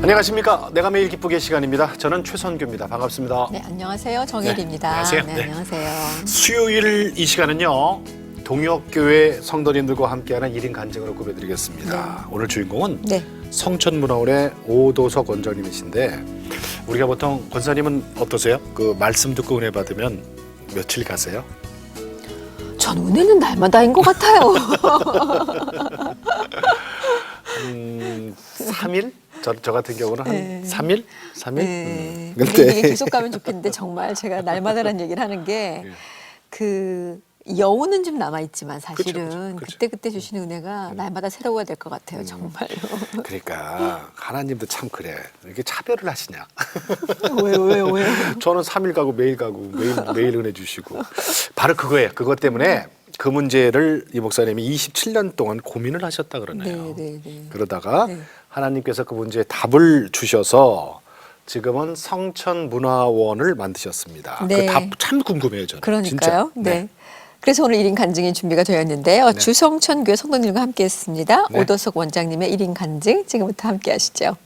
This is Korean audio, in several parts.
안녕하십니까. 내가 매일 기쁘게 시간입니다. 저는 최선규입니다. 반갑습니다. 네, 안녕하세요. 정혜리입니다. 안녕하세요. 네, 네. 안녕하세요. 수요일 이 시간은요. 동역교회 성도님들과 함께하는 1인 간증으로 꾸며드리겠습니다. 오늘 주인공은 네. 성천문화원의 오도석 원장님이신데 우리가 보통 권사님은 어떠세요? 그 말씀 듣고 은혜 받으면 며칠 가세요? 전 은혜는 날마다인 것 같아요. 3일? 저 같은 경우는 한 네. 3일? 3일? 네. 근데 이게 계속 가면 좋겠는데 정말 제가 날마다라는 얘기를 하는 게 그 여우는 좀 남아있지만 사실은 그쵸. 그때 주시는 은혜가 날마다 새로워야 될 것 같아요. 정말로. 그러니까 하나님도 참 그래. 이렇게 차별을 하시냐. 왜요? 저는 3일 가고 매일 가고 매일 은혜 주시고 바로 그거예요. 그것 때문에 그 문제를 이 목사님이 27년 동안 고민을 하셨다 그러네요. 네. 그러다가 네. 하나님께서 그 문제에 답을 주셔서 지금은 성천문화원을 만드셨습니다. 네. 그 답 참 궁금해요. 저는. 그러니까요. 진짜. 네. 그래서 오늘 1인 간증이 준비가 되었는데요. 네. 주성천교회 성도님과 함께했습니다. 네. 오도석 원장님의 1인 간증 지금부터 함께하시죠.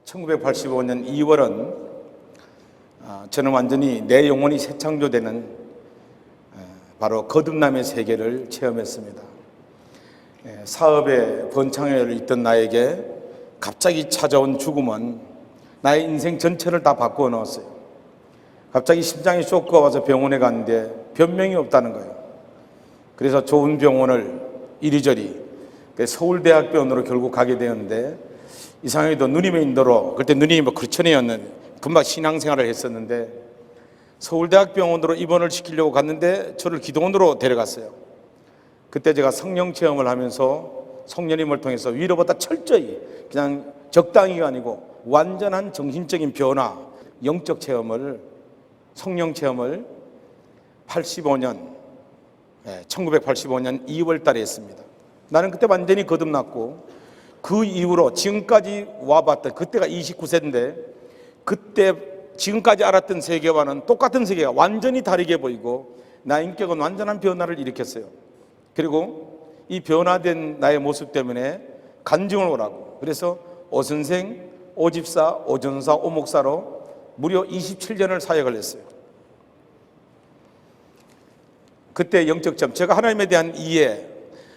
1985년 2월은 저는 완전히 내 영혼이 새 창조되는 바로 거듭남의 세계를 체험했습니다. 사업에 번창을 잇던 나에게 갑자기 찾아온 죽음은 나의 인생 전체를 다 바꾸어 넣었어요. 갑자기 심장이 쇼크가 와서 병원에 갔는데 변명이 없다는 거예요. 그래서 좋은 병원을 이리저리 서울대학병원으로 결국 가게 되었는데 이상하게도 누님의 인도로 그때 누님이 크리스천이었는 금방 신앙생활을 했었는데 서울대학병원으로 입원을 시키려고 갔는데 저를 기도원으로 데려갔어요. 그때 제가 성령 체험을 하면서 성령님을 통해서 위로보다 철저히 그냥 적당히가 아니고 완전한 정신적인 변화, 영적 체험을 성령 체험을 1985년 2월 달에 했습니다. 나는 그때 완전히 거듭났고 그 이후로 지금까지 와봤던 그때가 29세인데 그때 지금까지 알았던 세계와는 똑같은 세계가 완전히 다르게 보이고 나의 인격은 완전한 변화를 일으켰어요. 그리고 이 변화된 나의 모습 때문에 간증을 오라고 그래서 오선생, 오집사, 오전사, 오목사로 무려 27년을 사역을 했어요. 그때 영적점, 제가 하나님에 대한 이해,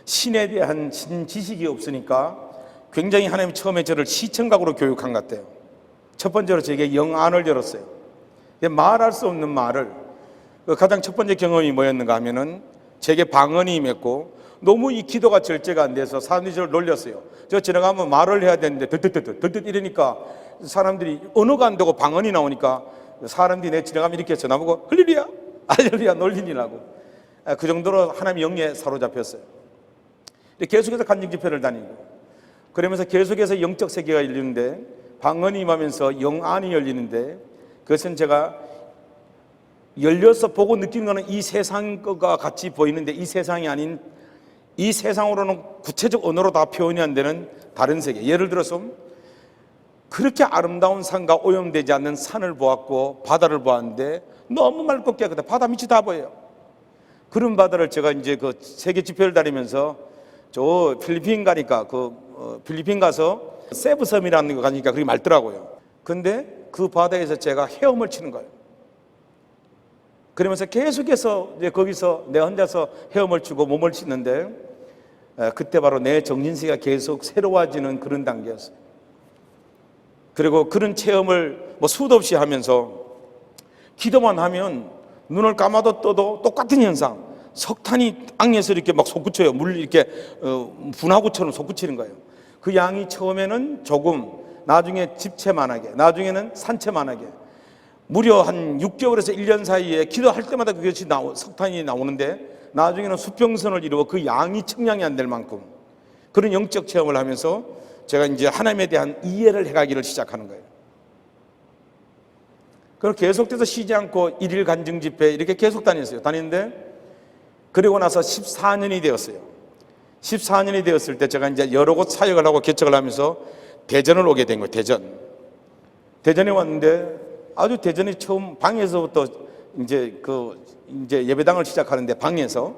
신에 대한 지식이 없으니까 굉장히 하나님 처음에 저를 시청각으로 교육한 것 같아요. 첫 번째로 제게 영안을 열었어요. 말할 수 없는 말을 가장 첫 번째 경험이 뭐였는가 하면은 제게 방언이 임했고 너무 이 기도가 절제가 안 돼서 사람들이 저를 놀렸어요. 저 지나가면 말을 해야 되는데 덜덜 이러니까 사람들이 언어가 안 되고 방언이 나오니까 사람들이 내 지나가면 이렇게 해서 나보고 할렐루야 할렐루야 놀리니라고 그 정도로 하나님의 영에 사로잡혔어요. 계속해서 간증 집회를 다니고 그러면서 계속해서 영적 세계가 열리는데 방언이 임하면서 영안이 열리는데 그것은 제가 열려서 보고 느끼는 거는 이 세상과 같이 보이는데 이 세상이 아닌 이 세상으로는 구체적 언어로 다 표현이 안 되는 다른 세계. 예를 들어서 그렇게 아름다운 산과 오염되지 않는 산을 보았고 바다를 보았는데 너무 맑고 깨끗해. 바다 밑이 다 보여요. 그런 바다를 제가 이제 그 세계 집회를 다니면서 저 필리핀 가니까 필리핀 가서 세부섬이라는 거 가니까 그게 맑더라고요. 근데 그 바다에서 제가 헤엄을 치는 거예요. 그러면서 계속해서 이제 거기서 내 혼자서 헤엄을 치고 몸을 씻는데 그때 바로 내 정신세계가 계속 새로워지는 그런 단계였어요. 그리고 그런 체험을 수도 없이 하면서 기도만 하면 눈을 감아도 떠도 똑같은 현상. 석탄이 땅에서 이렇게 막 솟구쳐요. 물 이렇게 분화구처럼 솟구치는 거예요. 그 양이 처음에는 조금, 나중에 집채만하게, 나중에는 산채만하게. 무려 한 6개월에서 1년 사이에 기도할 때마다 그것이 석탄이 나오는데 나중에는 수평선을 이루어 그 양이 측량이 안 될 만큼 그런 영적 체험을 하면서 제가 이제 하나님에 대한 이해를 해가기를 시작하는 거예요. 그럼 계속돼서 쉬지 않고 1일 간증 집회 이렇게 계속 다녔어요. 다니는데 그리고 나서 14년이 되었어요. 14년이 되었을 때 제가 이제 여러 곳 사역을 하고 개척을 하면서 대전을 오게 된 거예요. 대전에 왔는데 아주 대전에 처음 방에서부터 이제 예배당을 시작하는데 방에서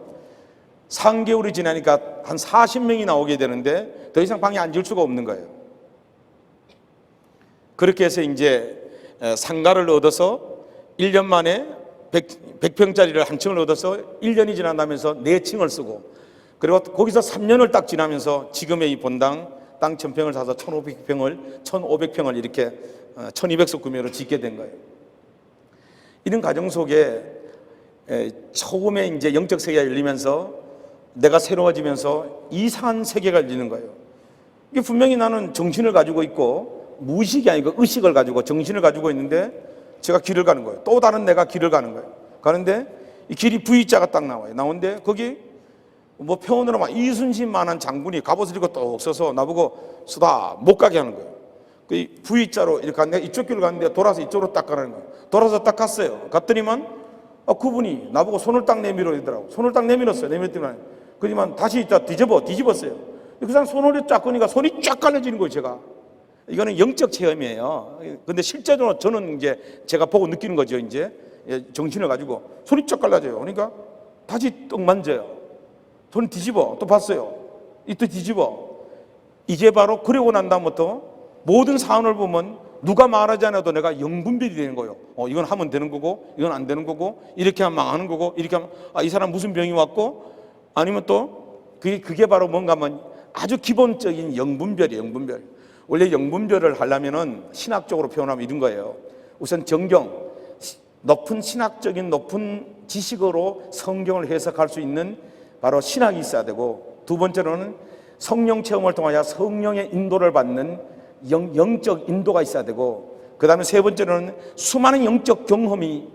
3개월이 지나니까 한 40명이 나오게 되는데 더 이상 방에 앉을 수가 없는 거예요. 그렇게 해서 이제 상가를 얻어서 1년 만에 100평짜리를 한 층을 얻어서 1년이 지나면서 4층을 쓰고, 그리고 거기서 3년을 딱 지나면서 지금의 이 본당 땅 1000평을 사서 1500평을 이렇게 1200석 구매로 짓게 된 거예요. 이런 과정 속에 처음에 이제 영적 세계가 열리면서 내가 새로워지면서 이상한 세계가 열리는 거예요. 이게 분명히 나는 정신을 가지고 있고, 무의식이 아니고 의식을 가지고 정신을 가지고 있는데 제가 길을 가는 거예요. 또 다른 내가 길을 가는 거예요. 가는데 이 길이 V자가 딱 나와요. 나오는데 거기 뭐 표현으로 막 이순신만한 장군이 갑옷을 입고 똑 서서 나보고 수다 못 가게 하는 거예요. 그 V자로 이렇게 갔는데 이쪽 길을 갔는데 돌아서 이쪽으로 딱 가는 거예요. 돌아서 딱 갔어요. 갔더니만 그분이 나보고 손을 딱 내밀어 이더라고. 손을 딱 내밀었어요. 내밀었더니만 그지만 다시 있다 뒤집었어요. 그 사람 손을 쫙 끄니까 손이 쫙 갈라지는 거예요. 제가 이거는 영적 체험이에요. 근데 실제로 저는 이제 제가 보고 느끼는 거죠. 이제 정신을 가지고 손이 쫙 갈라져요. 그러니까 다시 떡 만져요. 손 뒤집어 또 봤어요. 또 뒤집어. 이제 바로 그러고 난 다음부터 모든 사안을 보면 누가 말하지 않아도 내가 영분별이 되는 거예요. 이건 하면 되는 거고 이건 안 되는 거고 이렇게 하면 망하는 거고 이렇게 하면 이 사람 무슨 병이 왔고, 아니면 또 그게 바로 뭔가 하면 아주 기본적인 영분별이에요. 영분별. 원래 영분별을 하려면은 신학적으로 표현하면 이런 거예요. 우선 정경, 높은 신학적인 높은 지식으로 성경을 해석할 수 있는 바로 신학이 있어야 되고, 두 번째로는 성령 체험을 통하여 성령의 인도를 받는 영적 인도가 있어야 되고, 그 다음에 세 번째로는 수많은 영적 경험이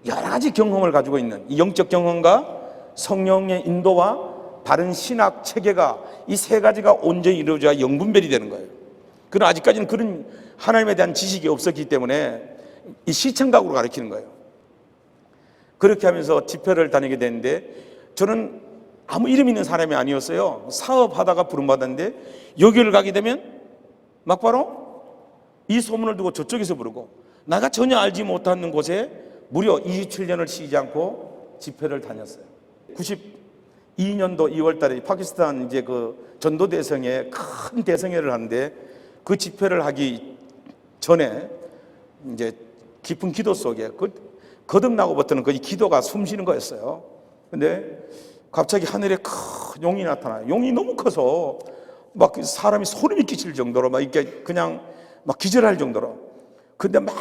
여러 가지 경험을 가지고 있는 이 영적 경험과 성령의 인도와 다른 신학 체계가 이 세 가지가 온전히 이루어져야 영분별이 되는 거예요. 그러나 아직까지는 그런 하나님에 대한 지식이 없었기 때문에 이 시청각으로 가르치는 거예요. 그렇게 하면서 집회를 다니게 됐는데, 저는 아무 이름 있는 사람이 아니었어요. 사업하다가 부름받았는데 여기를 가게 되면 막바로 이 소문을 두고 저쪽에서 부르고, 내가 전혀 알지 못하는 곳에 무려 27년을 쉬지 않고 집회를 다녔어요. 92년도 2월 달에 파키스탄 이제 그 전도 대성에 큰 대성회를 하는데, 그 집회를 하기 전에 이제 깊은 기도 속에 거듭나고부터는 그 기도가 숨쉬는 거였어요. 근데 갑자기 하늘에 큰 용이 나타나요. 용이 너무 커서 막 사람이 소름이 끼칠 정도로 막 이렇게 그냥 막 기절할 정도로. 근데 막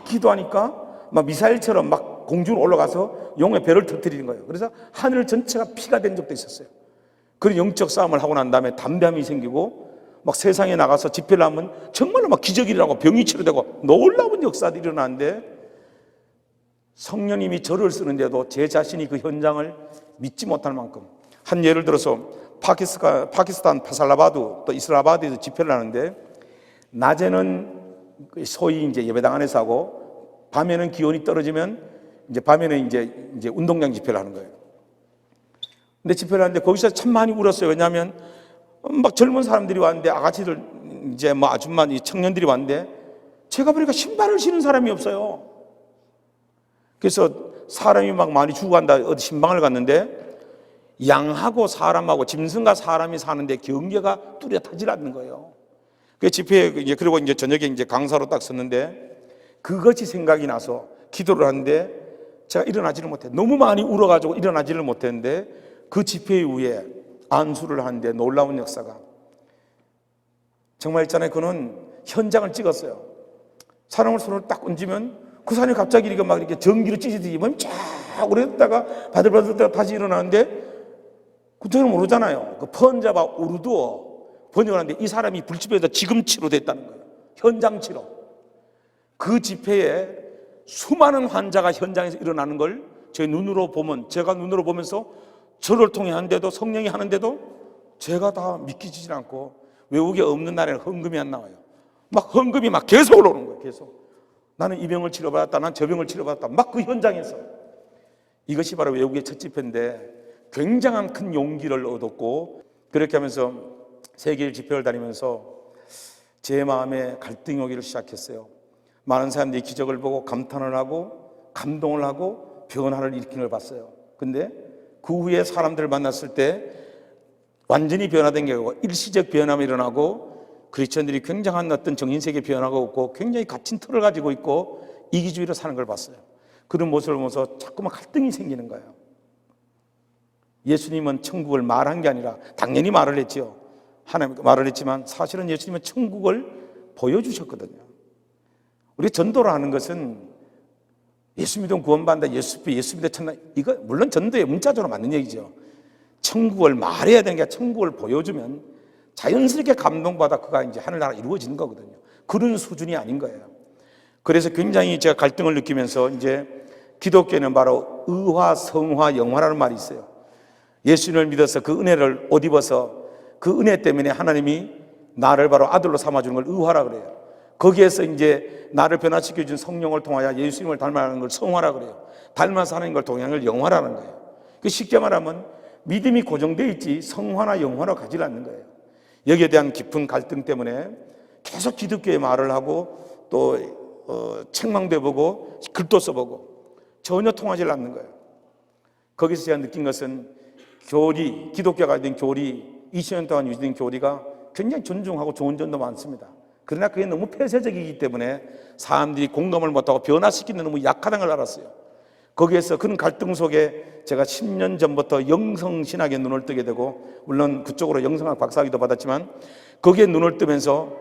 기도하니까 막 미사일처럼 막 공중으로 올라가서 용의 배를 터뜨리는 거예요. 그래서 하늘 전체가 피가 된 적도 있었어요. 그런 영적 싸움을 하고 난 다음에 담대함이 생기고 막 세상에 나가서 집회를 하면 정말로 막 기적이라고 병이 치료되고 놀라운 역사들이 일어나는데, 성령님이 저를 쓰는데도 제 자신이 그 현장을 믿지 못할 만큼, 한 예를 들어서 파키스탄 파살라바드 또 이슬라마바드에서 집회를 하는데, 낮에는 소위 이제 예배당 안에서 하고, 밤에는 기온이 떨어지면 이제 밤에는 이제 운동장 집회를 하는 거예요. 근데 집회를 하는데 거기서 참 많이 울었어요. 왜냐하면 막 젊은 사람들이 왔는데, 아가씨들 이제 뭐 아줌마 이 청년들이 왔는데, 제가 보니까 신발을 신은 사람이 없어요. 그래서 사람이 막 많이 죽어간다 어디 신방을 갔는데, 양하고 사람하고 짐승과 사람이 사는데 경계가 뚜렷하지 않는 거예요. 그 집회에 그리고 이제 저녁에 이제 강사로 딱 섰는데, 그것이 생각이 나서 기도를 하는데 제가 일어나지를 못해. 너무 많이 울어가지고 일어나지를 못했는데, 그 집회 이후에 안수를 하는데 놀라운 역사가, 정말 있잖아요. 그는 현장을 찍었어요. 사람을 손을 딱 얹으면 그 사람이 갑자기 이렇게 막 이렇게 전기로 찢어지지 몸이 쫙 오래됐다가 바들바들 다시 일어나는데, 그때는 모르잖아요. 그 펀자바 우르두어 번역을 하는데 이 사람이 불집에서 지금 치료됐다는 거예요. 현장 치료. 그 집회에 수많은 환자가 현장에서 일어나는 걸 제 눈으로 보면, 제가 눈으로 보면서 저를 통해 하는데도, 성령이 하는데도 제가 다 믿기지 않고, 외국에 없는 나라에는 헌금이 안 나와요. 막 헌금이 막 계속 올라오는 거예요. 계속. 나는 이 병을 치료받았다, 난 저 병을 치료받았다, 막 그 현장에서. 이것이 바로 외국의 첫 집회인데 굉장한 큰 용기를 얻었고, 그렇게 하면서 세계일 집회를 다니면서 제 마음에 갈등이 오기를 시작했어요. 많은 사람들이 기적을 보고 감탄을 하고 감동을 하고 변화를 일으키는 걸 봤어요. 근데 그 후에 사람들을 만났을 때 완전히 변화된 게 아니고 일시적 변화가 일어나고, 크리스천들이 굉장한 어떤 정신세계 변화가 없고 굉장히 갇힌 틀을 가지고 있고 이기주의로 사는 걸 봤어요. 그런 모습을 보면서 자꾸만 갈등이 생기는 거예요. 예수님은 천국을 말한 게 아니라 당연히 말을 했지요. 하나님 말을 했지만 사실은 예수님은 천국을 보여주셨거든요. 우리 전도를 하는 것은 예수 믿으면 구원받는다, 예수 믿어 천당, 이거 물론 전도의 문자적으로 맞는 얘기죠. 천국을 말해야 되는 게 천국을 보여주면 자연스럽게 감동받아 그가 이제 하늘나라 이루어지는 거거든요. 그런 수준이 아닌 거예요. 그래서 굉장히 제가 갈등을 느끼면서 이제 기독교는 바로 의화, 성화, 영화라는 말이 있어요. 예수님을 믿어서 그 은혜를 옷 입어서 그 은혜 때문에 하나님이 나를 바로 아들로 삼아주는 걸 의화라 그래요. 거기에서 이제 나를 변화시켜준 성령을 통하여 예수님을 닮아가는 걸 성화라 그래요. 닮아서 하는 걸 동양한 걸 영화라는 거예요. 그 쉽게 말하면 믿음이 고정되어 있지 성화나 영화로 가지 않는 거예요. 여기에 대한 깊은 갈등 때문에 계속 기독교의 말을 하고 또 책망도 해보고 글도 써보고 전혀 통하지 않는 거예요. 거기서 제가 느낀 것은 교리, 기독교가 된 교리, 20년 동안 유지된 교리가 굉장히 존중하고 좋은 점도 많습니다. 그러나 그게 너무 폐쇄적이기 때문에 사람들이 공감을 못하고 변화시키는 너무 약하다는 걸 알았어요. 거기에서 그런 갈등 속에 제가 10년 전부터 영성신학에 눈을 뜨게 되고, 물론 그쪽으로 영성학 박사학위도 받았지만 거기에 눈을 뜨면서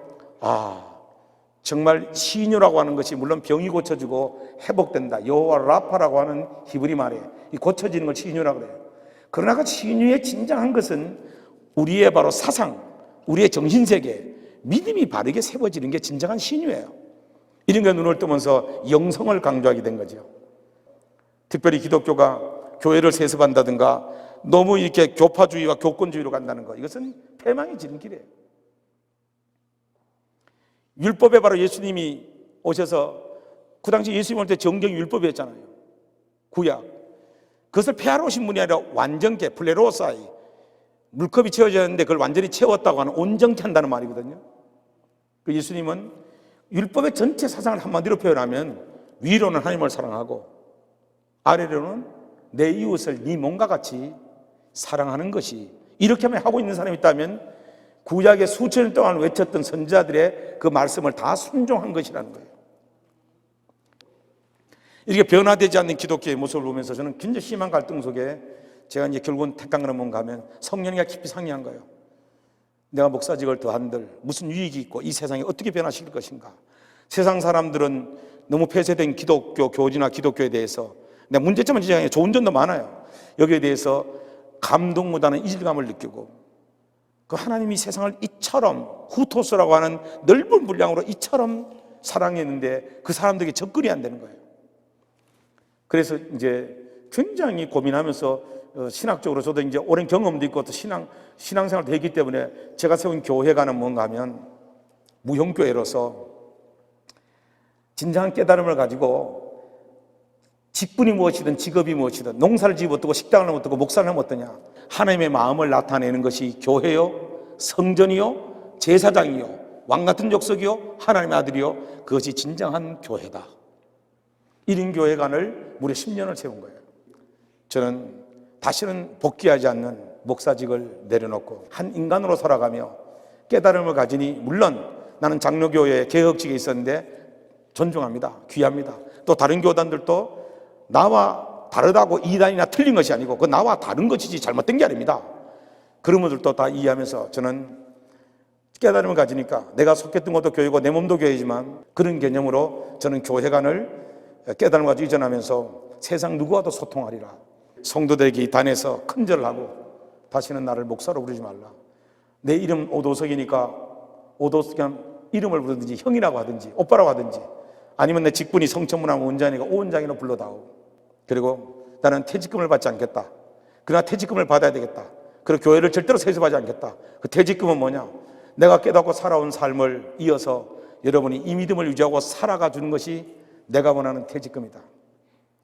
정말 시인유라고 하는 것이 물론 병이 고쳐지고 회복된다. 여호와 라파라고 하는 히브리 말에 이 고쳐지는 걸 시인유라고 그래요. 그러나 그 시인유의 진정한 것은 우리의 바로 사상, 우리의 정신세계, 믿음이 바르게 세워지는 게 진정한 시인유예요. 이런 게 눈을 뜨면서 영성을 강조하게 된 거죠. 특별히 기독교가 교회를 세습한다든가 너무 이렇게 교파주의와 교권주의로 간다는 거, 이것은 패망의 지름길이에요. 율법에 바로 예수님이 오셔서 그 당시 예수님 올 때 정경이 율법이었잖아요. 구약. 그것을 폐하러 오신 분이 아니라 완전케, 플레로사이, 물컵이 채워졌는데 그걸 완전히 채웠다고 하는 온전케 한다는 말이거든요. 그 예수님은 율법의 전체 사상을 한마디로 표현하면 위로는 하나님을 사랑하고 아래로는 내 이웃을 네 몸과 같이 사랑하는 것이, 이렇게 하고 있는 사람이 있다면 구약의 수천 년 동안 외쳤던 선지자들의 그 말씀을 다 순종한 것이라는 거예요. 이렇게 변화되지 않는 기독교의 모습을 보면서 저는 굉장히 심한 갈등 속에 제가 이제 결국은 택강을 뭔가 하면 성령이가 깊이 상의한 거예요. 내가 목사직을 더한들 무슨 유익이 있고 이 세상이 어떻게 변화시킬 것인가. 세상 사람들은 너무 폐쇄된 기독교 교리나 기독교에 대해서 내가 문제점은 지적하는 좋은 점도 많아요. 여기에 대해서 감동보다는 이질감을 느끼고, 그 하나님이 세상을 이처럼 후토스라고 하는 넓은 분량으로 이처럼 사랑했는데 그 사람들에게 접근이 안 되는 거예요. 그래서 이제 굉장히 고민하면서 신학적으로 저도 이제 오랜 경험도 있고 또 신앙생활도 했기 때문에 제가 세운 교회가는 뭔가 하면 무형교회로서 진정한 깨달음을 가지고 직분이 무엇이든 직업이 무엇이든 농사를 지어 어떠고 식당을 하면 어떠고 목사를 하면 어떠냐, 하나님의 마음을 나타내는 것이 교회요, 성전이요, 제사장이요, 왕같은 족속이요, 하나님의 아들이요, 그것이 진정한 교회다. 이런 교회관을 무려 10년을 세운 거예요. 저는 다시는 복귀하지 않는 목사직을 내려놓고 한 인간으로 살아가며 깨달음을 가지니, 물론 나는 장로교회 개혁직에 있었는데 존중합니다. 귀합니다. 또 다른 교단들도 나와 다르다고 이단이나 틀린 것이 아니고 그 나와 다른 것이지 잘못된 게 아닙니다. 그런 분들도 다 이해하면서 저는 깨달음을 가지니까 내가 속했던 것도 교회고 내 몸도 교회지만 그런 개념으로 저는 교회관을 깨달음을 가지고 이전하면서 세상 누구와도 소통하리라. 성도들에게 이 단에서 큰절을 하고 다시는 나를 목사로 부르지 말라. 내 이름 오도석이니까 오도석, 그냥 이름을 부르든지 형이라고 하든지 오빠라고 하든지, 아니면 내 직분이 성천문화원 원장이니까 오 원장이라고 불러다오. 그리고 나는 퇴직금을 받지 않겠다. 그러나 퇴직금을 받아야 되겠다. 그리고 교회를 절대로 세습하지 않겠다. 그 퇴직금은 뭐냐? 내가 깨닫고 살아온 삶을 이어서 여러분이 이 믿음을 유지하고 살아가 주는 것이 내가 원하는 퇴직금이다.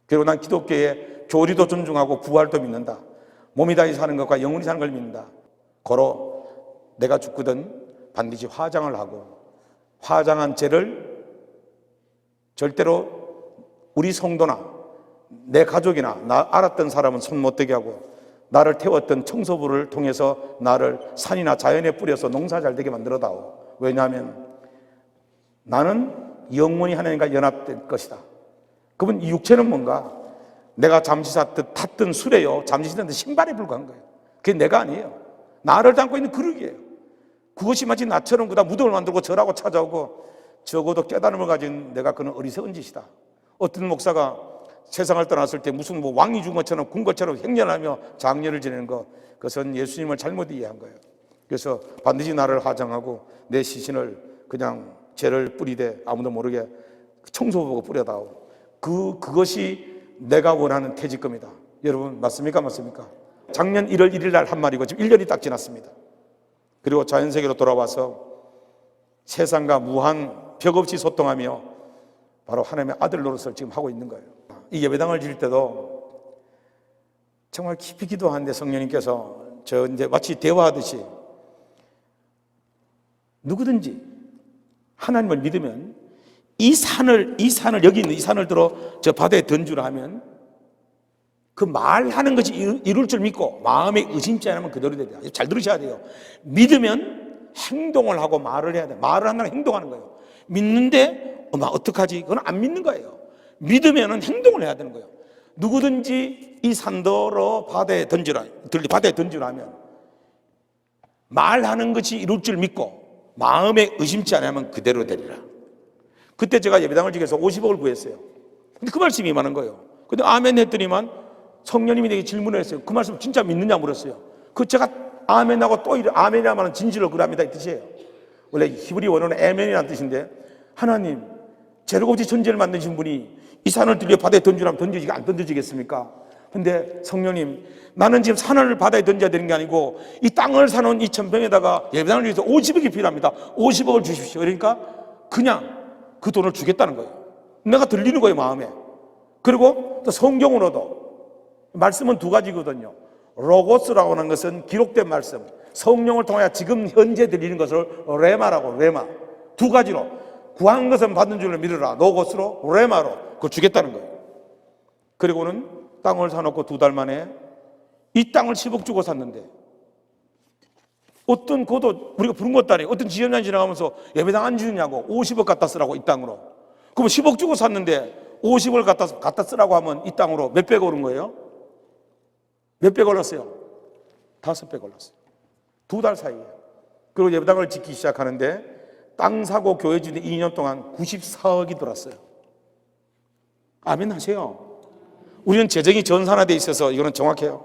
그리고 난 기독교의 교리도 존중하고 부활도 믿는다. 몸이 다시 사는 것과 영혼이 사는 걸 믿는다. 고로 내가 죽거든 반드시 화장을 하고, 화장한 죄를 절대로 우리 성도나 내 가족이나 나 알았던 사람은 손 못 대게 하고, 나를 태웠던 청소부를 통해서 나를 산이나 자연에 뿌려서 농사 잘 되게 만들어다오. 왜냐하면 나는 영원히 하나님과 연합될 것이다. 그러면 이 육체는 뭔가? 내가 잠시 탔던 술에요, 잠시 탔던 신발에 불과한 거예요. 그게 내가 아니에요. 나를 담고 있는 그릇이에요. 그것이 마치 나처럼 그다 무덤을 만들고 절하고 찾아오고, 적어도 깨달음을 가진 내가 그는 어리석은 짓이다. 어떤 목사가 세상을 떠났을 때 무슨 뭐 왕이 준 것처럼 군 것처럼 행렬하며 장례를 지내는 것, 그것은 예수님을 잘못 이해한 거예요. 그래서 반드시 나를 화장하고 내 시신을 그냥 죄를 뿌리되 아무도 모르게 청소부가 뿌려다오. 그것이 내가 원하는 퇴직금이다. 여러분 맞습니까? 맞습니까? 작년 1월 1일 날 한 말이고 지금 1년이 딱 지났습니다. 그리고 자연세계로 돌아와서 세상과 무한 벽 없이 소통하며 바로 하나님의 아들 노릇을 지금 하고 있는 거예요. 이 예배당을 지을 때도 정말 깊이 기도하는데 성령님께서 저 이제 마치 대화하듯이 누구든지 하나님을 믿으면 이 산을 여기 있는 이 산을 들어 저 바다에 던주라 하면 그 말하는 것이 이룰 줄 믿고 마음에 의심치 않으면 그대로 되다. 잘 들으셔야 돼요. 믿으면 행동을 하고 말을 해야 돼. 말을 한다는 행동하는 거예요. 믿는데 나 어떡하지? 그건 안 믿는 거예요. 믿으면 행동을 해야 되는 거예요. 누구든지 이 산더러 바다에 던지라 하면 말하는 것이 이룰 줄 믿고 마음에 의심치 않으면 그대로 되리라. 그때 제가 예배당을 지켜서 50억을 구했어요. 근데 그 말씀이 임하는 거예요. 근데 아멘 했더니만 성령님이 내게 질문을 했어요. 그 말씀 진짜 믿느냐 물었어요. 그 제가 아멘하고 또 아멘이라는 말은 진실로 그럽니다 이 뜻이에요. 원래 히브리 원어는 아멘이라는 뜻인데, 하나님 재료가 없이 천지를 만드신 분이 이 산을 들려 바다에 던지라면 던지지 안 던져지겠습니까? 근데 성령님, 나는 지금 산을 바다에 던져야 되는 게 아니고 이 땅을 사놓은 이 천평에다가 예배당을 위해서 50억이 필요합니다. 50억을 주십시오. 그러니까 그냥 그 돈을 주겠다는 거예요. 내가 들리는 거예요, 마음에. 그리고 또 성경으로도 말씀은 두 가지거든요. 로고스라고 하는 것은 기록된 말씀, 성령을 통하여 지금 현재 들리는 것을 레마라고, 레마. 두 가지로 구한 것은 받는 줄로 믿으라. 로고스로, 레마로 그걸 주겠다는 거예요. 그리고는 땅을 사놓고 2달 만에 이 땅을 10억 주고 샀는데, 어떤 고도 우리가 부른 것도 아니고 어떤 지연장이 지나가면서 예배당 안 주느냐고 50억 갖다 쓰라고 이 땅으로. 그럼 10억 주고 샀는데 50을 갖다 쓰라고 하면 이 땅으로 몇 배가 오른 거예요? 몇 배가 올랐어요? 5배가 올랐어요. 2달 사이에. 그리고 예배당을 짓기 시작하는데 땅 사고 교회 주는 2년 동안 94억이 들었어요. 아멘 하세요. 우리는 재정이 전산화되어 있어서 이거는 정확해요.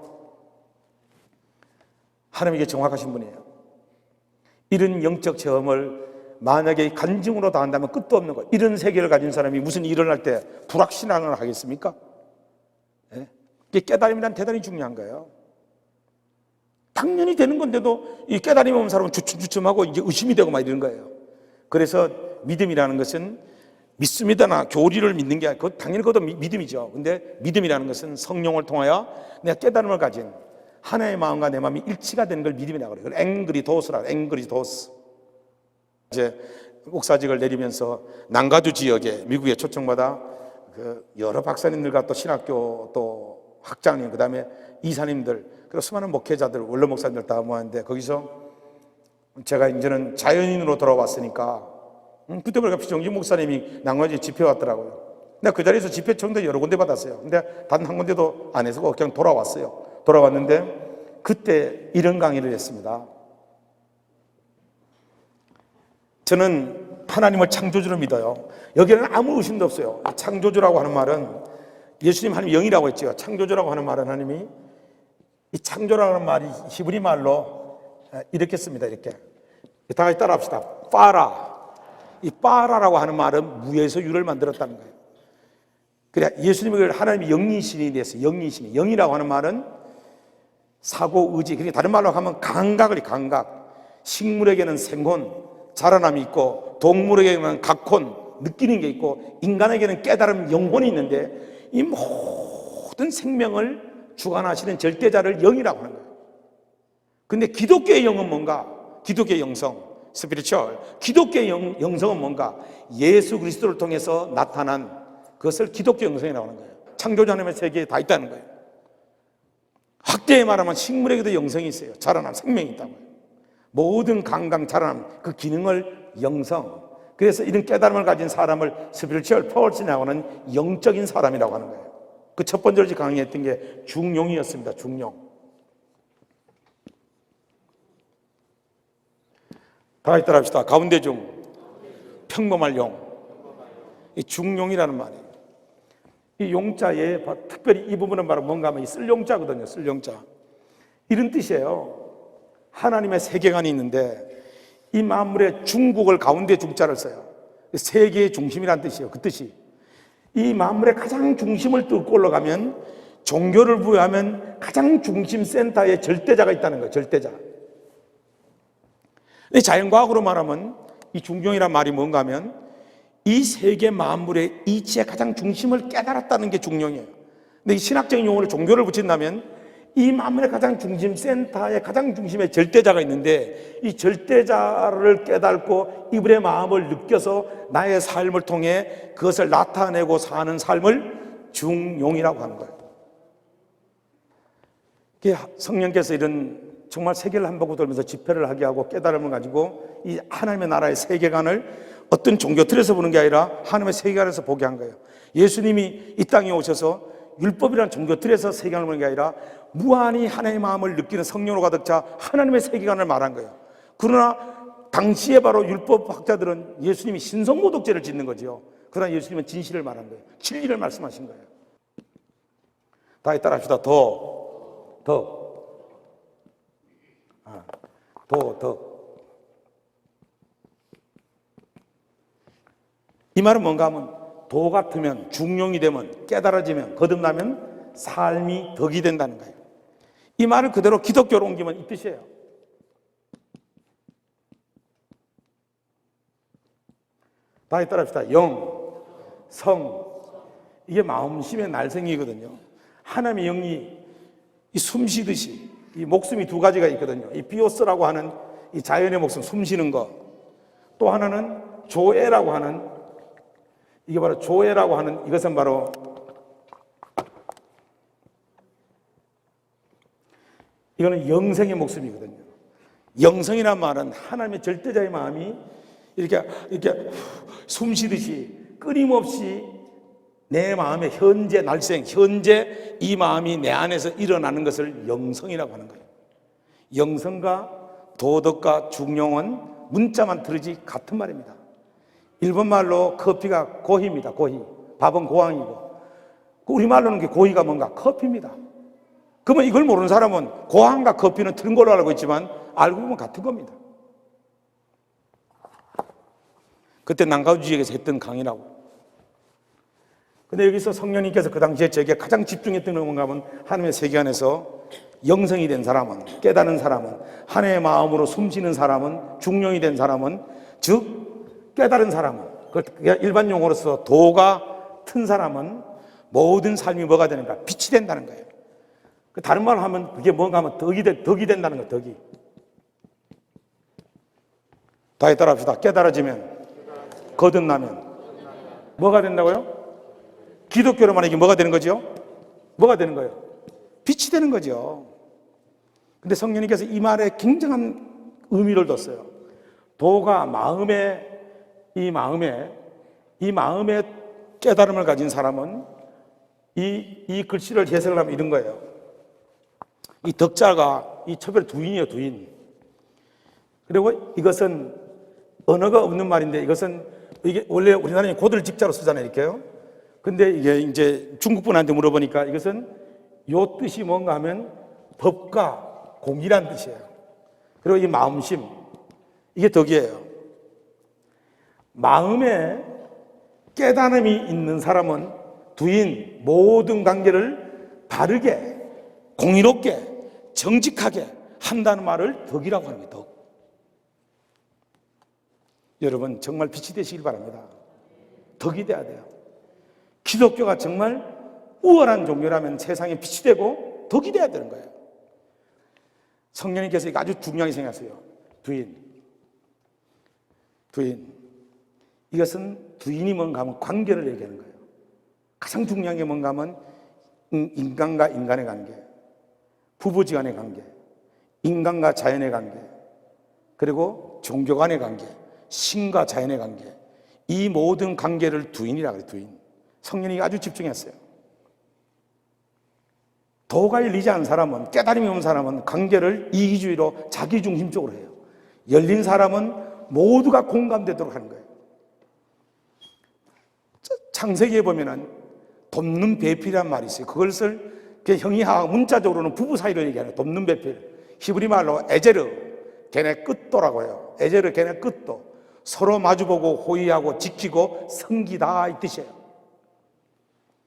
하나님에게 정확하신 분이에요. 이런 영적 체험을 만약에 간증으로 다 한다면 끝도 없는 거예요. 이런 세계를 가진 사람이 무슨 일을 할 때 불확신앙을 하겠습니까? 네? 깨달음이란 대단히 중요한 거예요. 당연히 되는 건데도 이 깨달음이 없는 사람은 주춤주춤하고 이제 의심이 되고 막 이런 거예요. 그래서 믿음이라는 것은 믿습니다나 교리를 믿는 게 아니고 당연히 그것도 믿음이죠. 근데 믿음이라는 것은 성령을 통하여 내가 깨달음을 가진 하나의 마음과 내 마음이 일치가 되는 걸 믿음이라고 그래요. 앵그리도스라, 앵그리도스. 이제 목사직을 내리면서 난가주 지역에 미국에 초청받아 그 여러 박사님들과 또 신학교 또 학장님, 그 다음에 이사님들, 그리고 수많은 목회자들, 원로 목사님들 다 모았는데 거기서 제가 이제는 자연인으로 돌아왔으니까 그때 보니까 정진 목사님이 난가주에 집회 왔더라고요. 근데 그 자리에서 집회 청도 여러 군데 받았어요. 근데 단 한 군데도 안 해서 그냥 돌아왔어요. 돌아왔는데 그때 이런 강의를 했습니다. 저는 하나님을 창조주로 믿어요. 여기는 아무 의심도 없어요. 창조주라고 하는 말은 예수님 하나님 영이라고 했죠. 창조주라고 하는 말은 하나님이 이 창조라고 하는 말이 히브리 말로 이렇게 씁니다. 이렇게 다 같이 따라합시다. 파라. 이 파라라고 하는 말은 무에서 유를 만들었다는 거예요. 그래 예수님을 하나님이 영이신이 됐어요. 영이신이. 영이라고 하는 말은 사고, 의지. 그러니까 다른 말로 하면 감각. 식물에게는 생혼, 자라남이 있고, 동물에게는 각혼, 느끼는 게 있고, 인간에게는 깨달음, 영혼이 있는데 이 모든 생명을 주관하시는 절대자를 영이라고 하는 거예요. 근데 기독교의 영은 뭔가? 기독교의 영성, 스피리추얼. 기독교의 영성은 뭔가? 예수 그리스도를 통해서 나타난 그것을 기독교 영성이라고 하는 거예요. 창조주 하나님의 세계에 다 있다는 거예요. 확대해 말하면 식물에게도 영성이 있어요. 자라난 생명이 있다고요. 모든 강강 자라남 그 기능을 영성. 그래서 이런 깨달음을 가진 사람을 스피리추얼 퍼슨이라고 하는 영적인 사람이라고 하는 거예요. 그 첫 번째로 강의했던 게 중용이었습니다. 중용. 다 같이 따라합시다. 가운데 중 평범할 용. 이 중용이라는 말이에요. 이 용자에 특별히 이 부분은 바로 뭔가 하면 이 쓸용자거든요. 쓸용자. 이런 뜻이에요. 하나님의 세계관이 있는데 이 만물의 중국을 가운데 중자를 써요. 세계의 중심이란 뜻이에요. 그 뜻이. 이 만물의 가장 중심을 뚫고 올라가면 종교를 부여하면 가장 중심 센터에 절대자가 있다는 거예요. 절대자. 자연과학으로 말하면 이 중용이란 말이 뭔가 하면 이 세계 만물의 이치의 가장 중심을 깨달았다는 게 중용이에요. 근데 이 신학적인 용어로 종교를 붙인다면 이 만물의 가장 중심 센터의 가장 중심에 절대자가 있는데 이 절대자를 깨닫고 이분의 마음을 느껴서 나의 삶을 통해 그것을 나타내고 사는 삶을 중용이라고 하는 거예요. 성령께서 이런 정말 세계를 한바퀴 돌면서 집회를 하게 하고 깨달음을 가지고 이 하나님의 나라의 세계관을 어떤 종교 틀에서 보는 게 아니라 하나님의 세계관에서 보게 한 거예요. 예수님이 이 땅에 오셔서 율법이라는 종교 틀에서 세계관을 보는 게 아니라 무한히 하나님의 마음을 느끼는 성령으로 가득 차 하나님의 세계관을 말한 거예요. 그러나 당시에 바로 율법학자들은 예수님이 신성모독죄를 짓는 거죠. 그러나 예수님은 진실을 말한 거예요. 진리를 말씀하신 거예요. 다 따라 합시다. 더. 이 말은 뭔가 하면 도 같으면 중용이 되면 깨달아지면 거듭나면 삶이 덕이 된다는 거예요. 이 말을 그대로 기독교로 옮기면 이 뜻이에요. 다시 따라합시다. 영, 성. 이게 마음심의 날생이거든요. 하나님의 영이 이 숨쉬듯이 이 목숨이 두 가지가 있거든요. 이 비오스라고 하는 이 자연의 목숨, 숨쉬는 거. 또 하나는 조에라고 하는 이게 바로 조에라고 하는 이것은 바로 이거는 영생의 목숨이거든요. 영성이란 말은 하나님의 절대자의 마음이 이렇게 숨쉬듯이 끊임없이 내 마음의 현재 날생, 현재 이 마음이 내 안에서 일어나는 것을 영성이라고 하는 거예요. 영성과 도덕과 중용은 문자만 들으지 같은 말입니다. 일본말로 커피가 고희입니다. 고희. 밥은 고항이고. 우리말로는 고희가 뭔가? 커피입니다. 그러면 이걸 모르는 사람은 고항과 커피는 틀린 걸로 알고 있지만 알고 보면 같은 겁니다. 그때 난가주지에서 했던 강의라고. 근데 여기서 성령님께서 그 당시에 제게 가장 집중했던 건 뭔가 하면 하나님의 세계 안에서 영성이 된 사람은, 깨닫는 사람은, 하나님의 마음으로 숨쉬는 사람은, 중용이 된 사람은, 즉 깨달은 사람은, 일반 용어로서 도가 튼 사람은 모든 삶이 뭐가 되는가? 빛이 된다는 거예요. 다른 말로 하면 그게 뭔가 하면 덕이 된다는 거예요. 덕이. 다시 따라합시다. 깨달아지면, 거듭나면 뭐가 된다고요? 기독교로 말하면 이게 뭐가 되는 거죠? 뭐가 되는 거예요? 빛이 되는 거죠. 근데 성령님께서 이 말에 굉장한 의미를 뒀어요. 도가 이 마음에 깨달음을 가진 사람은 이 글씨를 해석을 하면 이런 거예요. 이 덕자가 이 첩의 두인이에요, 두인. 그리고 이것은 언어가 없는 말인데 이게 원래 우리나라에 고들 직자로 쓰잖아요, 이렇게요. 근데 이게 이제 중국 분한테 물어보니까 이것은 요 뜻이 뭔가 하면 법과 공의란 뜻이에요. 그리고 이 마음심, 이게 덕이에요. 마음에 깨달음이 있는 사람은 두인 모든 관계를 바르게, 공의롭게, 정직하게 한다는 말을 덕이라고 하는 게 덕. 여러분 정말 빛이 되시길 바랍니다. 덕이 돼야 돼요. 기독교가 정말 우월한 종교라면 세상에 빛이 되고 덕이 돼야 되는 거예요. 성령님께서 이거 아주 중요하게 생각하세요. 두인. 이것은 두인이 뭔가 하면 관계를 얘기하는 거예요. 가장 중요한 게 뭔가 하면 인간과 인간의 관계, 부부지간의 관계, 인간과 자연의 관계, 그리고 종교 간의 관계, 신과 자연의 관계, 이 모든 관계를 두인이라 그래요. 두인. 성령이 아주 집중했어요. 도가 열리지 않은 사람은, 깨달음이 없는 사람은 관계를 이기주의로 자기중심적으로 해요. 열린 사람은 모두가 공감되도록 하는 거예요. 창세기에 보면은 돕는 배필이란 말이 있어요. 그것을 형이하고 문자적으로는 부부 사이를 얘기하는 돕는 배필. 히브리 말로 에제르, 걔네 끝도라고 해요. 에제르, 걔네 끝도. 서로 마주보고 호의하고 지키고 섬기다 이 뜻이에요.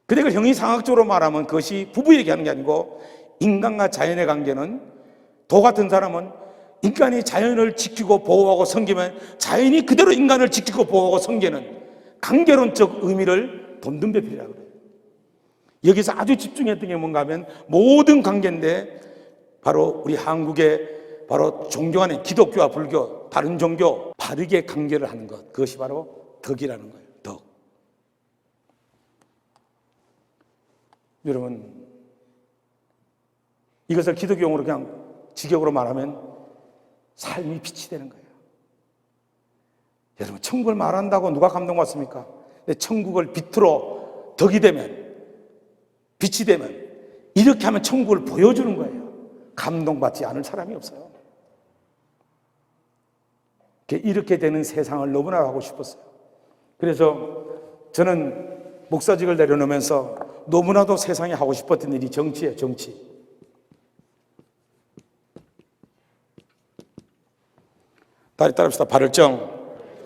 근데 그걸 형이상학적으로 말하면 그것이 부부 얘기하는 게 아니고 인간과 자연의 관계는 도 같은 사람은 인간이 자연을 지키고 보호하고 섬기면 자연이 그대로 인간을 지키고 보호하고 섬기는 관계론적 의미를 돕는 배필이라고 그래요. 여기서 아주 집중했던 게 뭔가 하면 모든 관계인데 바로 우리 한국의 바로 종교 안에 기독교와 불교, 다른 종교 바르게 관계를 하는 것, 그것이 바로 덕이라는 거예요. 덕. 여러분, 이것을 기독교용으로 그냥 직역으로 말하면 삶이 빛이 되는 거예요. 여러분, 천국을 말한다고 누가 감동받습니까? 근데 천국을 빛으로 덕이 되면, 빛이 되면 이렇게 하면 천국을 보여주는 거예요. 감동받지 않을 사람이 없어요. 이렇게 되는 세상을 너무나 하고 싶었어요. 그래서 저는 목사직을 내려놓으면서 너무나도 세상에 하고 싶었던 일이 정치예요. 정치. 다리 따라합시다. 발을정,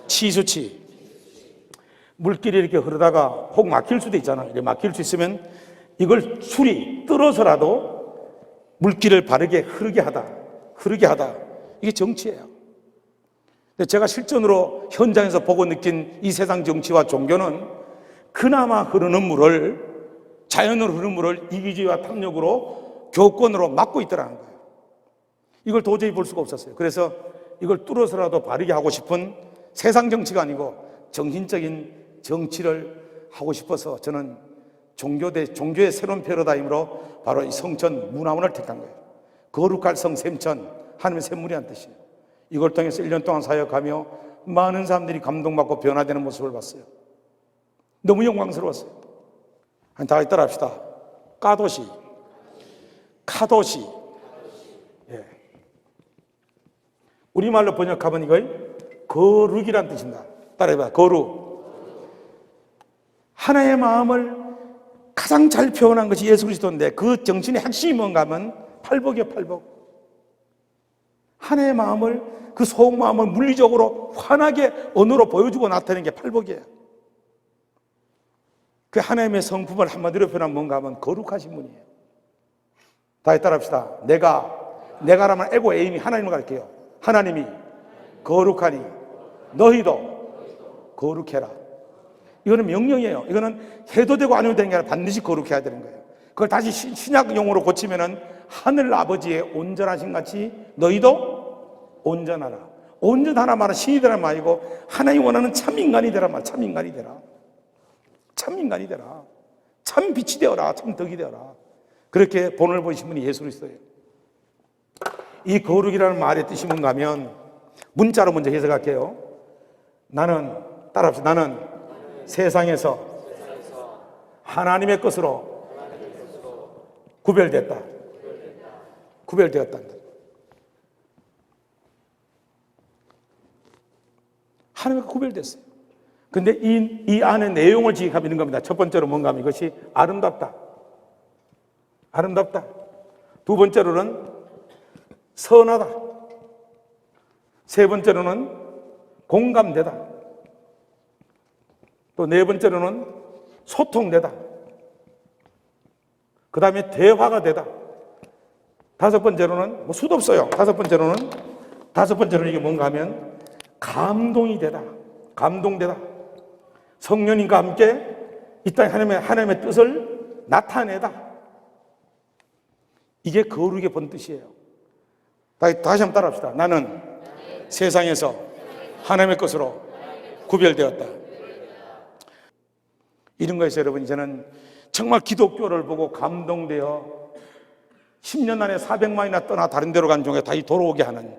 치수치. 물길이 이렇게 흐르다가 혹 막힐 수도 있잖아요. 이렇게 막힐 수 있으면 이걸 술이 뚫어서라도 물길을 바르게 흐르게 하다. 이게 정치예요. 근데 제가 실전으로 현장에서 보고 느낀 이 세상 정치와 종교는 그나마 흐르는 물을, 자연으로 흐르는 물을 이기주의와 탐욕으로 교권으로 막고 있더라는 거예요. 이걸 도저히 볼 수가 없었어요. 그래서 이걸 뚫어서라도 바르게 하고 싶은 세상 정치가 아니고 정신적인 정치를 하고 싶어서 저는 종교의 새로운 패러다임으로 바로 이 성천 문화원을 택한 거예요. 거룩할 성 샘천, 하나님의 샘물이라는 뜻이에요. 이걸 통해서 1년 동안 사역하며 많은 사람들이 감동받고 변화되는 모습을 봤어요. 너무 영광스러웠어요. 다 같이 따라 합시다. 까도시, 카도시. 예. 우리말로 번역하면 이걸 거룩이란 뜻입니다. 따라해봐. 거룩. 하나의 마음을 가장 잘 표현한 것이 예수 그리스도인데 그 정신의 핵심이 뭔가 하면 팔복이에요. 팔복. 하나의 마음을, 그 속마음을 물리적으로 환하게 언어로 보여주고 나타내는 게 팔복이에요. 그 하나님의 성품을 한마디로 표현하면 뭔가 하면 거룩하신 분이에요. 다시 따라합시다. 내가라면 에고 에임이 하나님을 가리켜요. 하나님이 거룩하니 너희도 거룩해라. 이거는 명령이에요. 이거는 해도 되고 안 해도 되는 게 아니라 반드시 거룩해야 되는 거예요. 그걸 다시 신약 용어로 고치면은 하늘 아버지의 온전하신 같이 너희도 온전하라. 온전하라 말은 신이 되란 말이고 하나님 원하는 참 인간이 되란 말. 참 인간이 되라. 참 인간이 되라. 참 빛이 되어라. 참 덕이 되어라. 그렇게 본을 보이신 분이 예수 그리스도예요. 이 거룩이라는 말의 뜻이 뭔가 하면 문자로 먼저 해석할게요. 나는 따라합시다. 나는 세상에서 하나님의 것으로 구별됐다. 구별되었다. 하나님과 구별됐어요. 근데 이 안의 내용을 지식하면 이런 겁니다. 첫 번째로 뭔가 하면 이것이 아름답다. 아름답다. 두 번째로는 선하다. 세 번째로는 공감되다. 또 네 번째로는 소통되다. 그 다음에 대화가 되다. 다섯 번째로는 뭐 수도 없어요. 다섯 번째로는 이게 뭔가 하면 감동이 되다. 감동되다. 성령님과 함께 이 땅에 하나님의 뜻을 나타내다. 이게 거룩의 본뜻이에요. 다시 한번 따라합시다. 나는 세상에서 하나님의 것으로 구별되었다. 이런 거에서 여러분, 저는 정말 기독교를 보고 감동되어 10년 안에 400만이나 떠나 다른 데로 간 중에 다시 돌아오게 하는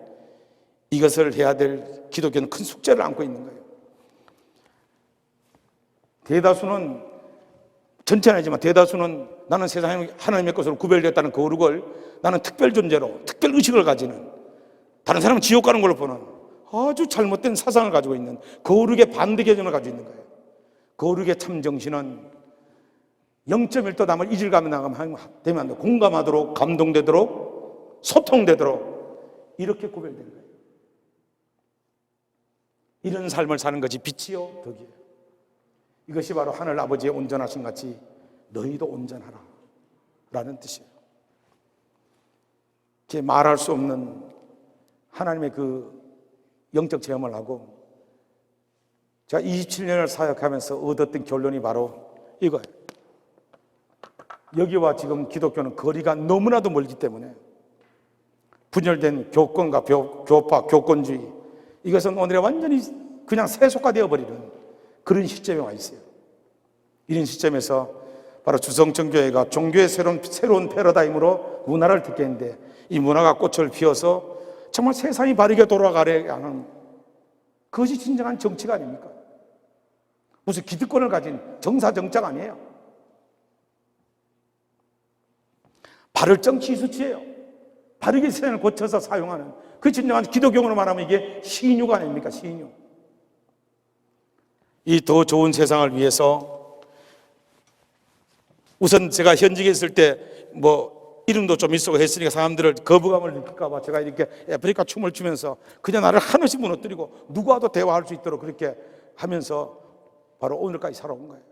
이것을 해야 될 기독교는 큰 숙제를 안고 있는 거예요. 대다수는, 전체는 아니지만 대다수는 나는 세상에 하나님의 것으로 구별되었다는 거룩을 나는 특별 존재로, 특별 의식을 가지는, 다른 사람은 지옥 가는 걸로 보는 아주 잘못된 사상을 가지고 있는, 거룩의 반대 개념을 가지고 있는 거예요. 거룩의 참 정신은 0.1도 남을 잊을가면 되면 안 돼. 공감하도록, 감동되도록, 소통되도록 이렇게 구별되는 거예요. 이런 삶을 사는 것이 빛이요 덕이에요. 이것이 바로 하늘 아버지의 온전하신 같이 너희도 온전하라 라는 뜻이에요. 이렇게 말할 수 없는 하나님의 그 영적 체험을 하고, 제가 27년을 사역하면서 얻었던 결론이 바로 이거예요. 여기와 지금 기독교는 거리가 너무나도 멀기 때문에 분열된 교권과 교파, 교권주의, 이것은 오늘에 완전히 그냥 세속화되어 버리는 그런 시점에 와 있어요. 이런 시점에서 바로 주성청교회가 종교의 새로운 패러다임으로 문화를 듣겠는데, 이 문화가 꽃을 피워서 정말 세상이 바르게 돌아가려 하는, 그것이 진정한 정치가 아닙니까? 무슨 기득권을 가진 정사정책 아니에요. 바를 정치 수치예요. 바르게 세상을 고쳐서 사용하는, 그 진정한 기독교로 말하면 이게 신유가 아닙니까? 신유. 이 더 좋은 세상을 위해서 우선 제가 현직에 있을 때 이름도 좀 있었고 했으니까 사람들을 거부감을 느낄까봐 제가 이렇게 아프리카 춤을 추면서 그냥 나를 한없이 무너뜨리고 누구와도 대화할 수 있도록 그렇게 하면서 바로 오늘까지 살아온 거예요.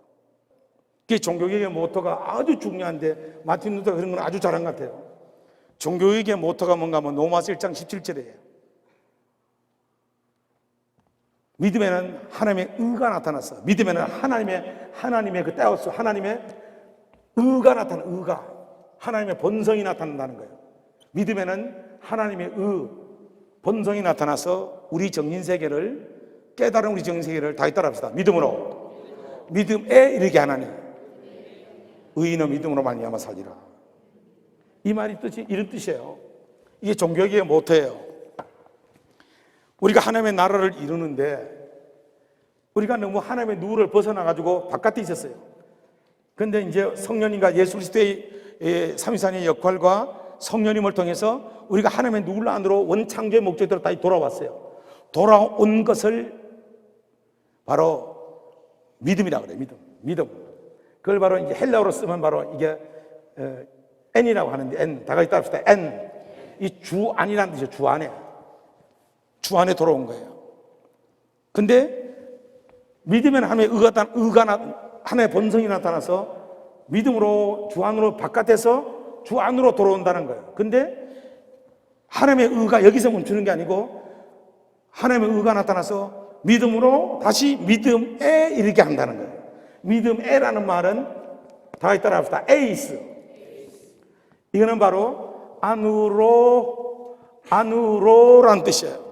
그게 종교개혁의 모토가 아주 중요한데, 마틴 루터가 그런 건 아주 잘한 것 같아요. 종교개혁의 모토가 뭔가 하면 로마서 1장 17절이에요. 믿음에는 하나님의 의가 나타났어. 믿음에는 하나님의 그 때였어. 하나님의 의가 나타나는, 의가. 하나님의 본성이 나타난다는 거예요. 믿음에는 하나님의 본성이 나타나서 우리 정신세계를, 깨달은 우리 정신세계를 다시 따라합시다. 믿음에 이르게 하나니 의인은 믿음으로 말미암아 살리라. 이 말이 뜻이 이런 뜻이에요. 이게 종교개혁의 모토예요. 우리가 하나님의 나라를 이루는데 우리가 너무 하나님의 누를 벗어나가지고 바깥에 있었어요. 그런데 이제 성령님과 예수 그리스도의 삼위사님의 역할과 성령님을 통해서 우리가 하나님의 누를 안으로 원창조의 목적대로 다시 돌아왔어요. 돌아온 것을 바로 믿음이라고 그래요. 믿음. 그걸 바로 이제 헬라어로 쓰면 바로 이게 N이라고 하는데, N. 다 같이 따라합시다. N. 이 주 안이라는 뜻이에요. 주 안에. 주 안에 돌아온 거예요. 근데 믿으면 하나님의 하나님의 본성이 나타나서 믿음으로 주 안으로, 바깥에서 주 안으로 돌아온다는 거예요. 근데 하나님의 의가 여기서 멈추는 게 아니고 하나님의 의가 나타나서 믿음으로 다시 믿음에 이르게 한다는 거예요. 믿음에라는 말은 다 같이 따라합시다. 에이스. 이거는 바로 안으로라는 뜻이에요.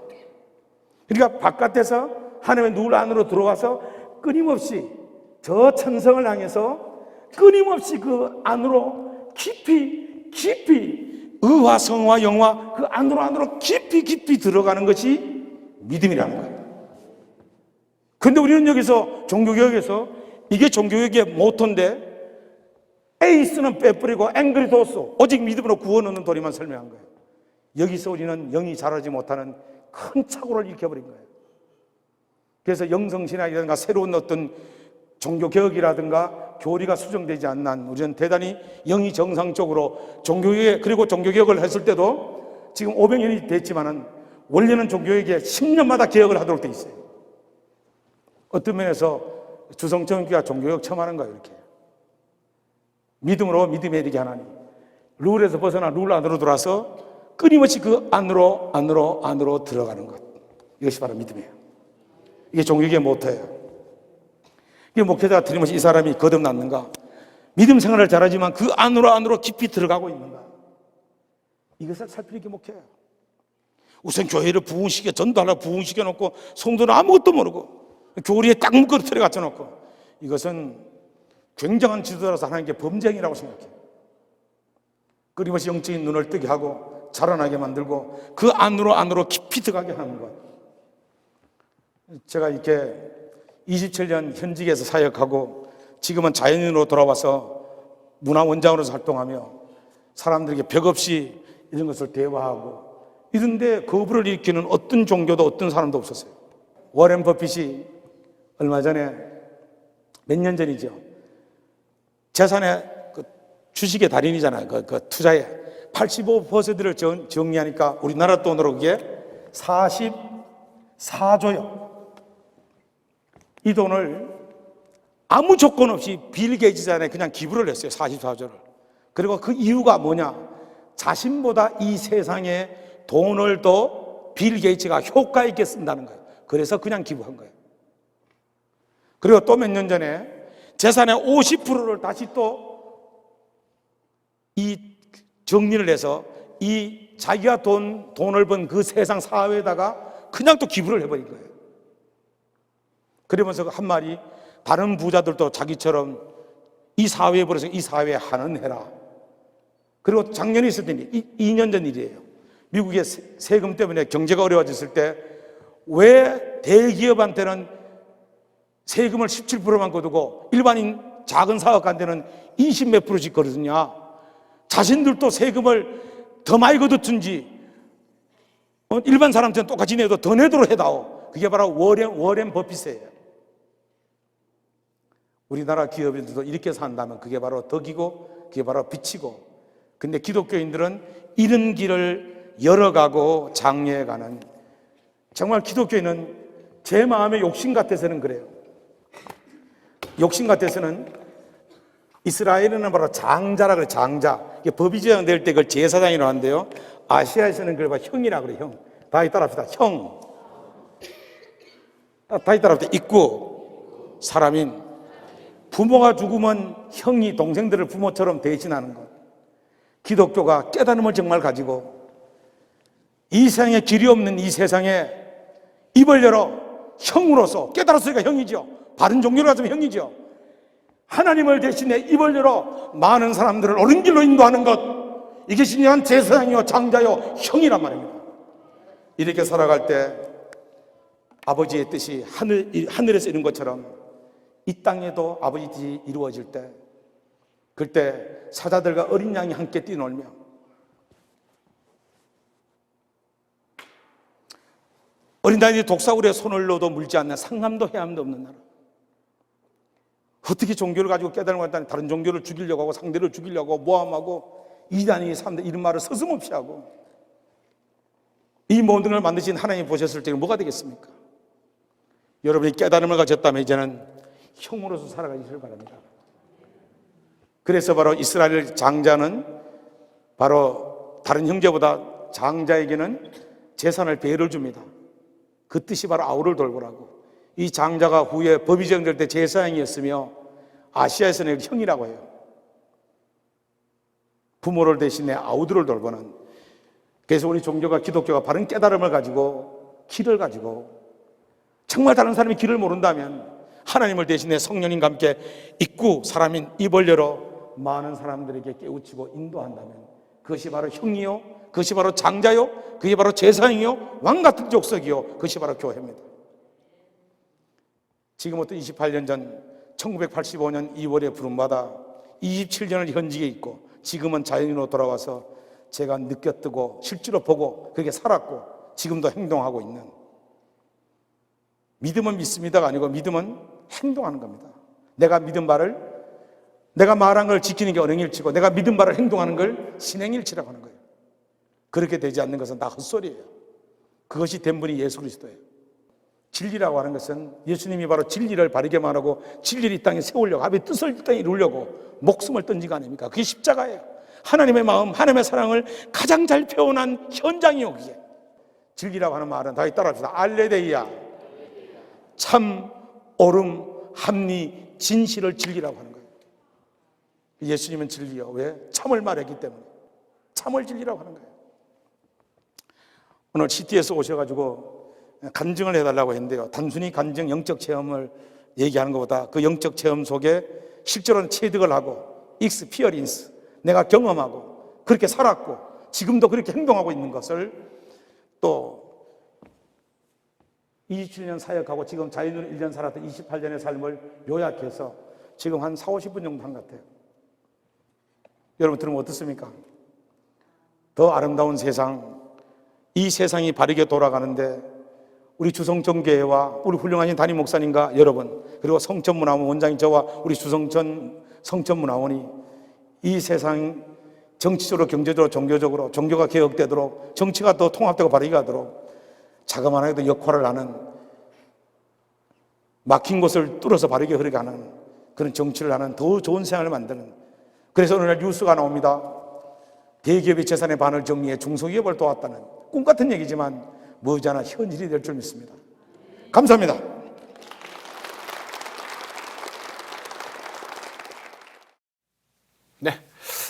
그러니까 바깥에서 하나님의 누울 안으로 들어와서 끊임없이 저 천성을 향해서 끊임없이 그 안으로 깊이 의와 성과 영과 그 안으로 깊이 들어가는 것이 믿음이라는 거예요. 그런데 우리는 여기서 종교개혁에서 이게 종교개혁의 모토인데, 에이스는 빼버리고 앵그리도스, 오직 믿음으로 구원 얻는 도리만 설명한 거예요. 여기서 우리는 영이 자라지 못하는 큰 착오를 일으켜버린 거예요. 그래서 영성신학이라든가 새로운 어떤 종교개혁이라든가 교리가 수정되지 않는 한 우리는 대단히 영이 정상적으로 종교개혁, 그리고 종교개혁을 했을 때도 지금 500년이 됐지만은 원래는 종교개혁에 10년마다 개혁을 하도록 돼 있어요. 어떤 면에서 주성청교회가 종교개혁 처음 하는 거예요. 이렇게 믿음으로 믿음에 이르게 하나니, 룰에서 벗어나 룰 안으로 들어와서 끊임없이 그 안으로 들어가는 것, 이것이 바로 믿음이에요. 이게 종교개혁의 모토예요. 이게 목회자가 틀림없이 이 사람이 거듭났는가, 믿음 생활을 잘하지만 그 안으로 깊이 들어가고 있는가, 이것을 살피는 게 목회예요. 우선 교회를 부흥시켜, 전도하려고 부흥시켜 놓고 성도는 아무것도 모르고 교리에 딱 묶어 들어갔어 놓고, 이것은 굉장한 지도자로서 하나님께 범죄행위라고 생각해요. 끊임없이 영적인 눈을 뜨게 하고 자라나게 만들고 그 안으로 깊이 들어가게 하는 것. 제가 이렇게 27년 현직에서 사역하고 지금은 자연인으로 돌아와서 문화원장으로서 활동하며 사람들에게 벽 없이 이런 것을 대화하고 이런데 거부를 일으키는 어떤 종교도 어떤 사람도 없었어요. 워렌 버핏이 얼마 전에 몇 년 전이죠. 재산의 그 주식의 달인이잖아요. 그 투자의 85%를 정리하니까 우리나라 돈으로 그게 44조요. 이 돈을 아무 조건 없이 빌 게이츠한테 그냥 기부를 했어요. 44조를. 그리고 그 이유가 뭐냐? 자신보다 이 세상에 돈을 더 빌 게이츠가 효과 있게 쓴다는 거예요. 그래서 그냥 기부한 거예요. 그리고 또 몇 년 전에 재산의 50%를 다시 또 이 정리를 해서 이 자기가 돈을 번 그 세상 사회에다가 그냥 또 기부를 해버린 거예요. 그러면서 한 말이 다른 부자들도 자기처럼 이 사회에 벌어서 이 사회에 한원해라. 그리고 작년에 있었던 일, 2년 전 일이에요. 미국의 세금 때문에 경제가 어려워졌을 때 왜 대기업한테는 세금을 17%만 거두고 일반인 작은 사업가한테는 20 몇 %씩 거두느냐. 자신들도 세금을 더 많이 거두든지 일반 사람한테는 똑같이 내도 더 내도록 해다오. 그게 바로 워렌 버핏이에요. 우리나라 기업인들도 이렇게 산다면 그게 바로 덕이고 그게 바로 빛이고, 근데 기독교인들은 이런 길을 열어가고 장려해가는, 정말 기독교인은 제 마음의 욕심 같아서는 그래요. 욕심 같아서는 이스라엘에는 바로 장자라 그래요. 장자. 이게 법이 제정될 때 그걸 제사장이라고 하는데요. 아시아에서는 그걸 바로 형이라고 그래요. 형. 다시 따라합시다. 형. 다시 따라합시다. 입구. 사람인. 부모가 죽으면 형이 동생들을 부모처럼 대신하는 것. 기독교가 깨달음을 정말 가지고 이 세상에 길이 없는 이 세상에 입을 열어 형으로서, 깨달았으니까 형이죠. 바른 종교를 가지면 형이죠. 하나님을 대신해 입을 열어 많은 사람들을 옳은 길로 인도하는 것, 이게 진정한 제사장이요 장자요 형이란 말입니다. 이렇게 살아갈 때 아버지의 뜻이 하늘에서 이룬 것처럼 이 땅에도 아버지 뜻이 이루어질 때, 그때 사자들과 어린 양이 함께 뛰놀며 어린아이들이 독사울에 손을 넣어도 물지 않는 상남도 해암도 없는 나라. 어떻게 종교를 가지고 깨달음을 갖다니 다른 종교를 죽이려고 하고 상대를 죽이려고 하고 모함하고 이단이 3대 이런 말을 서슴없이 하고, 이 모든 걸 만드신 하나님 보셨을 때 뭐가 되겠습니까? 여러분이 깨달음을 가졌다면 이제는 형으로서 살아가시길 바랍니다. 그래서 바로 이스라엘 장자는 바로 다른 형제보다 장자에게는 재산을 배를 줍니다. 그 뜻이 바로 아우를 돌보라고. 이 장자가 후에 법이 제정될 때 제사장이었으며 아시아에서는 형이라고 해요. 부모를 대신해 아우들을 돌보는. 그래서 우리 종교가, 기독교가 바른 깨달음을 가지고 길을 가지고, 정말 다른 사람이 길을 모른다면 하나님을 대신해 성령님과 함께 입구, 사람인 입을 열어 많은 사람들에게 깨우치고 인도한다면 그것이 바로 형이요, 그것이 바로 장자요, 그게 바로 제사장이요, 왕같은 족속이요, 그것이 바로 교회입니다. 지금부터 28년 전 1985년 2월에 부름받아 27년을 현직에 있고 지금은 자연인으로 돌아와서 제가 느꼈고 실제로 보고 그렇게 살았고 지금도 행동하고 있는, 믿음은 믿습니다가 아니고 믿음은 행동하는 겁니다. 내가 믿은 바를, 내가 말한 걸 지키는 게 언행일치고 내가 믿은 바를 행동하는 걸 신행일치라고 하는 거예요. 그렇게 되지 않는 것은 다 헛소리예요. 그것이 된 분이 예수 그리스도예요. 진리라고 하는 것은 예수님이 바로 진리를 바르게 말하고 진리를 이 땅에 세우려고, 아버지의 뜻을 이 땅에 이루려고 목숨을 던진 거 아닙니까? 그게 십자가예요. 하나님의 마음, 하나님의 사랑을 가장 잘 표현한 현장이요. 그게 진리라고 하는 말은 다시 따라합시다. 알레데이아, 참, 옳음, 합리, 진실을 진리라고 하는 거예요. 예수님은 진리요. 왜? 참을 말했기 때문에 참을 진리라고 하는 거예요. 오늘 CT에서 오셔가지고 간증을 해달라고 했는데요, 단순히 간증, 영적 체험을 얘기하는 것보다 그 영적 체험 속에 실제로는 체득을 하고 익스피어린스, 내가 경험하고 그렇게 살았고 지금도 그렇게 행동하고 있는 것을 또 27년 사역하고 지금 자연으로 1년 살았던 28년의 삶을 요약해서 지금 한 4, 50분 정도 한 것 같아요. 여러분 들으면 어떻습니까? 더 아름다운 세상, 이 세상이 바르게 돌아가는데 우리 주성전교회와 우리 훌륭하신 담임 목사님과 여러분, 그리고 성천문화원 원장인 저와 우리 주성천 성천문화원이 이 세상 정치적으로, 경제적으로, 종교적으로 종교가 개혁되도록, 정치가 더 통합되고 바르게 가도록 자그마하게도 역할을 하는, 막힌 곳을 뚫어서 바르게 흐르게 하는 그런 정치를 하는 더 좋은 세상을 만드는, 그래서 오늘 뉴스가 나옵니다. 대기업의 재산의 반을 정리해 중소기업을 도왔다는 꿈같은 얘기지만 머지않아 현실이 될 줄 믿습니다. 감사합니다. 네,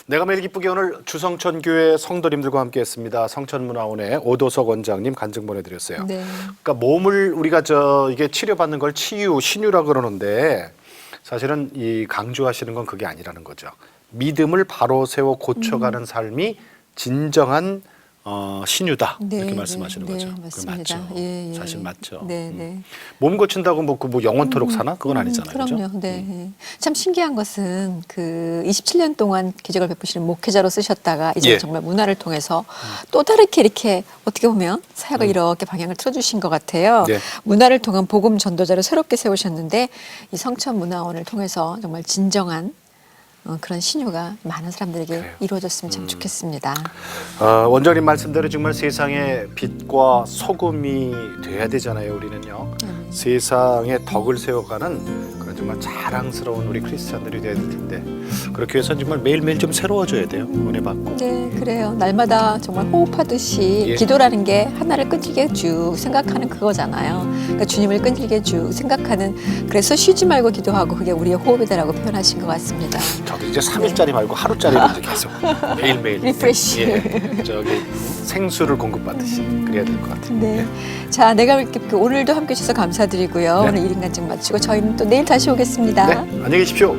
내가 매일 기쁘게 오늘 주성천교회 성도님들과 함께했습니다. 성천문화원의 오도석 원장님 간증 보내드렸어요. 네. 그러니까 몸을 우리가 이게 치료받는 걸 치유, 신유라 그러는데 사실은 이 강조하시는 건 그게 아니라는 거죠. 믿음을 바로 세워 고쳐가는 삶이 진정한 신유다, 네, 이렇게 네, 말씀하시는 네, 거죠. 맞습니다. 맞죠. 예, 예. 사실 맞죠. 네, 네. 몸 고친다고 뭐 영원토록 사나? 그건 아니잖아요. 그럼요. 그죠? 네. 참 신기한 것은 그 27년 동안 기적을 베푸시는 목회자로 쓰셨다가 이제 예. 정말 문화를 통해서 또 다르게 이렇게 어떻게 보면 사역을 이렇게 방향을 틀어주신 것 같아요. 네. 문화를 통한 복음 전도자를 새롭게 세우셨는데 이 성천문화원을 통해서 정말 진정한 그런 신유가 많은 사람들에게 그래요. 이루어졌으면 참 좋겠습니다. 원장님 말씀대로 정말 세상의 빛과 소금이 돼야 되잖아요. 우리는요. 세상에 덕을 세워가는 그런 정말 자랑스러운 우리 크리스찬들이 돼야 될 텐데 그렇게 해서 정말 매일매일 좀 새로워져야 돼요. 은혜 받고. 네, 그래요. 날마다 정말 호흡하듯이 예. 기도라는 게 하나를 끈질게 쭉 생각하는 그거잖아요. 그러니까 주님을 끈질게 쭉 생각하는, 그래서 쉬지 말고 기도하고 그게 우리의 호흡이다라고 표현하신 것 같습니다. 저도 이제 3일짜리 말고 하루짜리로 이제 계속 매일매일 리프레시. 예, 생수를 공급받듯이 그래야 될 것 같아요. 네. 자, 내가 믿게 오늘도 함께 해주셔서 감사드리고요. 네. 오늘 1인 간증 마치고 저희는 또 내일 다시 오겠습니다. 네, 안녕히 계십시오.